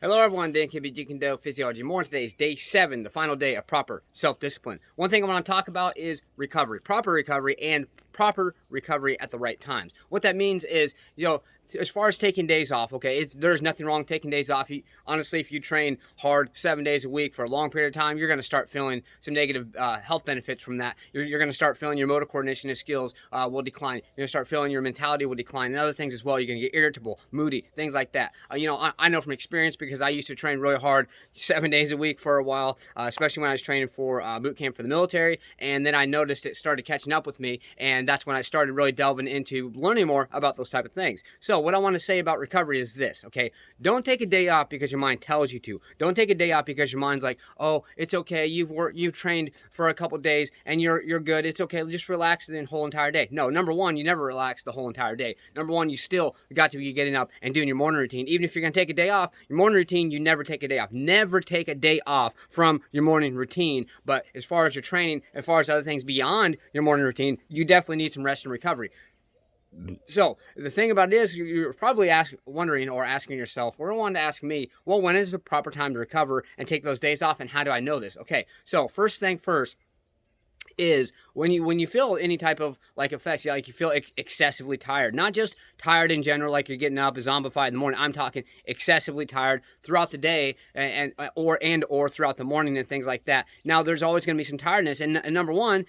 Hello everyone, Dan Kibbe, Jeet, Kune Physiology. More today is day 7, the final day of proper self-discipline. One thing I want to talk about is recovery, proper recovery at the right times. What that means is, as far as taking days off, okay, there's nothing wrong with taking days off. Honestly, if you train hard 7 days a week for a long period of time, you're going to start feeling some negative health benefits from that. You're going to start feeling your motor coordination and skills will decline. You're going to start feeling your mentality will decline, and other things as well. You're going to get irritable, moody, things like that. I know from experience because I used to train really hard 7 days a week for a while, especially when I was training for boot camp for the military, and then I noticed it started catching up with me, and that's when I started really delving into learning more about those type of things. So what I want to say about recovery is this, okay? Don't take a day off because your mind tells you to. Don't take a day off because your mind's like, oh, it's okay, you've trained for a couple days and you're good, it's okay, just relax the whole entire day. No, number one, you never relax the whole entire day. Number one, you still got to be getting up and doing your morning routine. Even if you're going to take a day off, your morning routine, you never take a day off. Never take a day off from your morning routine. But as far as your training, as far as other things beyond your morning routine, you definitely need some rest and recovery. So the thing about it is, you're probably wondering or asking yourself, or wanting to ask me, well, when is the proper time to recover and take those days off, and how do I know this? Okay, so first thing first is when you feel any type of effects, like you feel excessively tired, not just tired in general, like you're getting up zombified in the morning. I'm talking excessively tired throughout the day or throughout the morning and things like that. Now, there's always going to be some tiredness, and number one,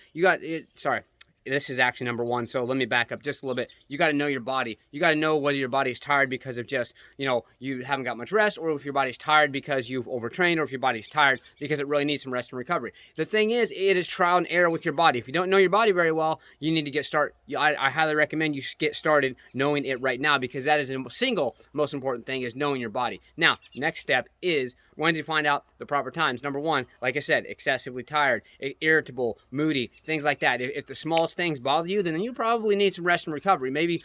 this is actually number one, so let me back up just a little bit. You got to know your body. You got to know whether your body's tired because of just, you haven't got much rest, or if your body's tired because you've overtrained, or if your body's tired because it really needs some rest and recovery. The thing is, it is trial and error with your body. If you don't know your body very well, you need to get started. I highly recommend you get started knowing it right now, because that is the single most important thing, is knowing your body. Now, next step is, when to find out the proper times. Number one, like I said, excessively tired, irritable, moody, things like that. If the smallest things bother you, then you probably need some rest and recovery. Maybe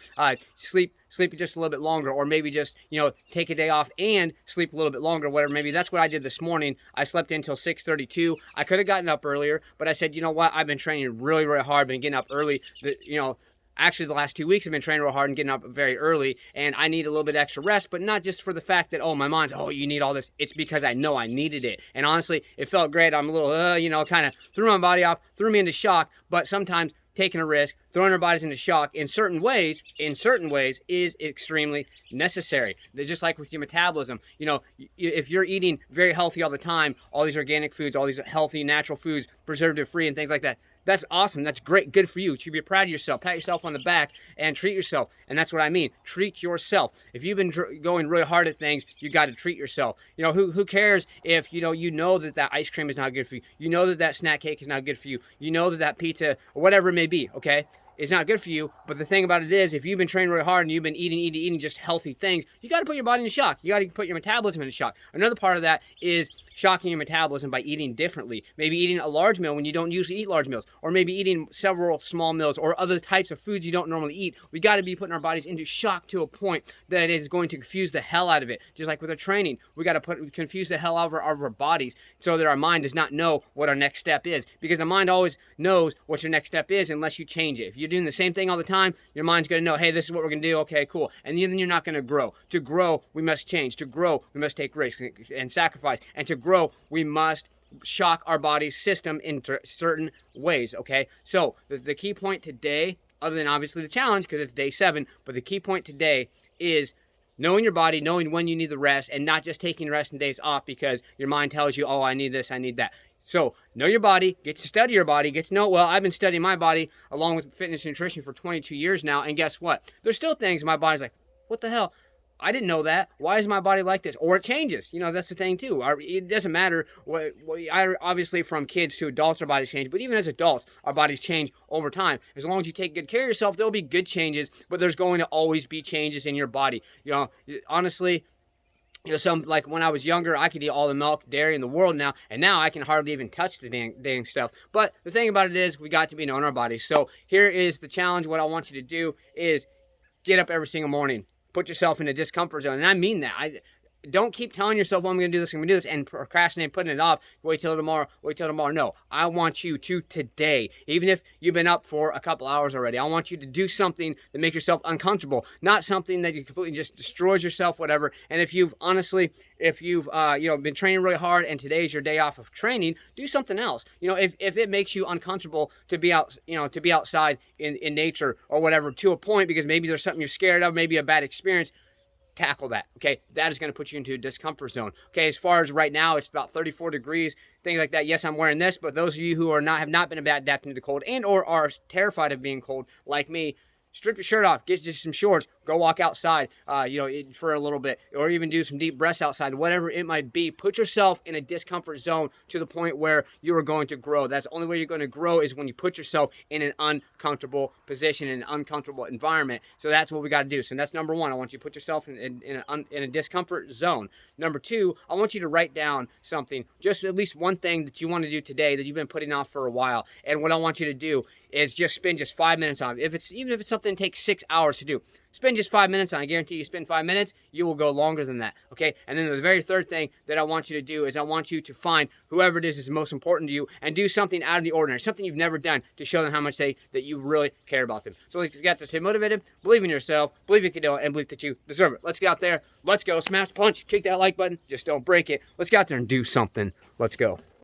sleep just a little bit longer, or maybe just, take a day off and sleep a little bit longer, whatever. Maybe that's what I did this morning. I slept until 6:32. I could have gotten up earlier, but I said, you know what? I've been training really, really hard, been getting up early. Actually, the last 2 weeks I've been training real hard and getting up very early, and I need a little bit extra rest, but not just for the fact that, my mind's, you need all this. It's because I know I needed it. And honestly, it felt great. I'm a little, kind of threw my body off, threw me into shock, but sometimes taking a risk, throwing our bodies into shock in certain ways is extremely necessary. They're just like with your metabolism. If you're eating very healthy all the time, all these organic foods, all these healthy natural foods, preservative free and things like that, that's awesome. That's great. Good for you. You should be proud of yourself. Pat yourself on the back and treat yourself. And that's what I mean. Treat yourself. If you've been going really hard at things, you got to treat yourself. Who cares if you know that ice cream is not good for you. You know that snack cake is not good for you. You know that pizza or whatever it may be, okay? It's not good for you. But the thing about it is, if you've been training really hard and you've been eating just healthy things, you got to put your body in shock. You got to put your metabolism in shock. Another part of that is shocking your metabolism by eating differently. Maybe eating a large meal when you don't usually eat large meals, or maybe eating several small meals, or other types of foods you don't normally eat. We got to be putting our bodies into shock to a point that it is going to confuse the hell out of it. Just like with our training, we got to confuse the hell out of our bodies, so that our mind does not know what our next step is. Because the mind always knows what your next step is unless you change it. If you're doing the same thing all the time, your mind's going to know, hey, this is what we're going to do. Okay, cool. And then you're not going to grow. To grow, we must change. To grow, we must take risks and sacrifice. And to grow, we must shock our body's system in certain ways, okay? So the key point today, other than obviously the challenge because it's day 7, but the key point today is knowing your body, knowing when you need the rest, and not just taking rest and days off because your mind tells you, I need this, I need that. So know your body, get to study your body, get to know, I've been studying my body along with fitness and nutrition for 22 years now, and guess what? There's still things my body's like, what the hell? I didn't know that. Why is my body like this? Or it changes. That's the thing too. It doesn't matter. Obviously, from kids to adults, our bodies change. But even as adults, our bodies change over time. As long as you take good care of yourself, there'll be good changes. But there's going to always be changes in your body. Honestly, some, like when I was younger, I could eat all the milk, dairy in the world now, and now I can hardly even touch the dang stuff. But the thing about it is, we got to be knowing our bodies. So here is the challenge. What I want you to do is get up every single morning. Put yourself in a discomfort zone, and I mean that. don't keep telling yourself, well, I'm going to do this, I'm going to do this, and procrastinate, putting it off, wait till tomorrow, wait till tomorrow. No, I want you to today, even if you've been up for a couple hours already, I want you to do something that makes yourself uncomfortable, not something that you completely just destroys yourself, whatever. And if you've honestly, if you've been training really hard and today's your day off of training, do something else. If it makes you uncomfortable to be out, to be outside in nature or whatever, to a point, because maybe there's something you're scared of, maybe a bad experience, tackle that. Okay, that is going to put you into a discomfort zone. Okay, as far as right now, it's about 34 degrees, things like that. Yes, I'm wearing this, but those of you who have not been adapting to the cold and or are terrified of being cold, like me, strip your shirt off, get you some shorts, go walk outside, for a little bit, or even do some deep breaths outside, whatever it might be. Put yourself in a discomfort zone to the point where you are going to grow. That's the only way you're going to grow, is when you put yourself in an uncomfortable position, in an uncomfortable environment. So that's what we got to do. So that's number one. I want you to put yourself in a discomfort zone. Number two, I want you to write down something, just at least one thing that you want to do today that you've been putting off for a while. And what I want you to do is just spend just 5 minutes on it. Even if it's something that takes 6 hours to do, spend just 5 minutes on it. I guarantee you spend 5 minutes, you will go longer than that. Okay. And then the very third thing that I want you to do is I want you to find whoever it is most important to you and do something out of the ordinary, something you've never done, to show them how much that you really care about them. So let's get to stay motivated, believe in yourself, believe you can do it, and believe that you deserve it. Let's get out there. Let's go. Smash, punch, kick that like button. Just don't break it. Let's get out there and do something. Let's go.